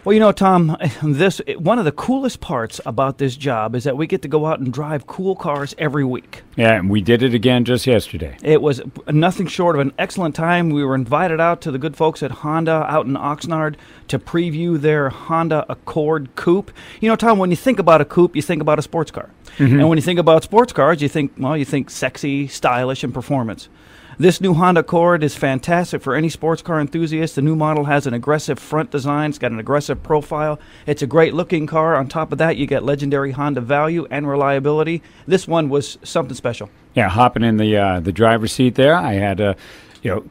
Well, Tom, one of the coolest parts about this job is that we get to go out and drive cool cars every week. Yeah, and we did it again just yesterday. It was nothing short of an excellent time. We were invited out to the good folks at Honda out in Oxnard to preview their Honda Accord Coupe. Tom, when you think about a coupe, you think about a sports car. Mm-hmm. And when you think about sports cars, you think sexy, stylish, and performance. This new Honda Accord is fantastic for any sports car enthusiast. The new model has an aggressive front design. It's got an aggressive profile. It's a great-looking car. On top of that, you get legendary Honda value and reliability. This one was something special. Yeah, hopping in the driver's seat there, I had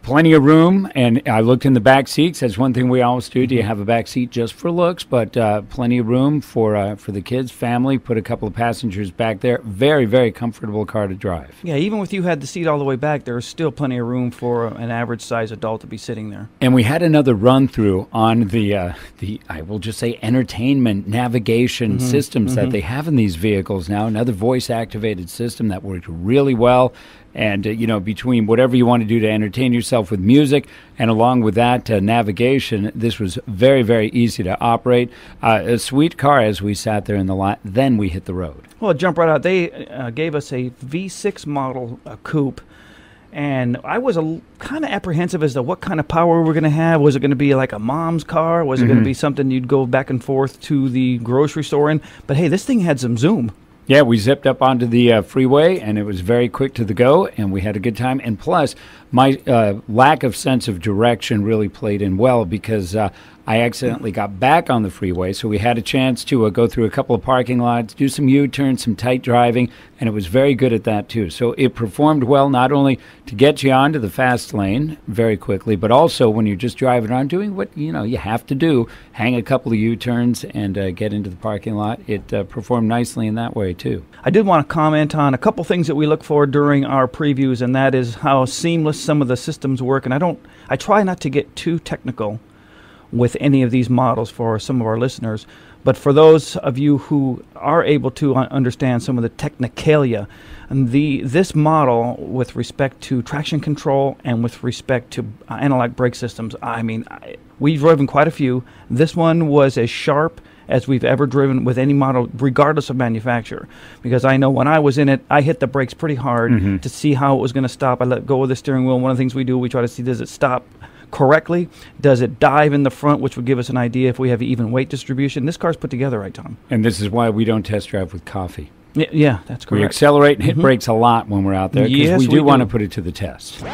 plenty of room, and I looked in the back seats. That's one thing we always do. Do you have a back seat just for looks? But plenty of room for the kids, family. Put a couple of passengers back there. Very, very comfortable car to drive. Yeah, even with you had the seat all the way back, there's still plenty of room for an average-sized adult to be sitting there. And we had another run-through on the I will just say, entertainment navigation systems that they have in these vehicles now. Another voice-activated system that worked really well. And, between whatever you want to do to entertain yourself with music and along with that navigation, this was very, very easy to operate. A sweet car as we sat there in the lot. Then we hit the road. Well, jump right out. They gave us a V6 model coupe. And I was kind of apprehensive as to what kind of power we were going to have. Was it going to be like a mom's car? Was it going to be something you'd go back and forth to the grocery store in? But, hey, this thing had some zoom. Yeah, we zipped up onto the freeway, and it was very quick to the go, and we had a good time. And plus, my lack of sense of direction really played in well because I accidentally got back on the freeway, so we had a chance to go through a couple of parking lots, do some U-turns, some tight driving, and it was very good at that too. So it performed well not only to get you onto the fast lane very quickly, but also when you're just driving around doing what you have to do, hang a couple of U-turns and get into the parking lot. It performed nicely in that way too. I did want to comment on a couple things that we look for during our previews, and that is how seamless some of the systems work. And I try not to get too technical with any of these models for some of our listeners, but for those of you who are able to understand some of the technicalia, and this model with respect to traction control and with respect to analog brake systems, we've driven quite a few. This one was as sharp as we've ever driven with any model, regardless of manufacturer. Because I know when I was in it, I hit the brakes pretty hard to see how it was going to stop. I let go of the steering wheel. One of the things we do, we try to see, does it stop correctly? Does it dive in the front, which would give us an idea if we have even weight distribution? This car's put together right, Tom. And this is why we don't test drive with coffee. Yeah, that's correct. We accelerate and hit brakes a lot when we're out there because we do want to put it to the test.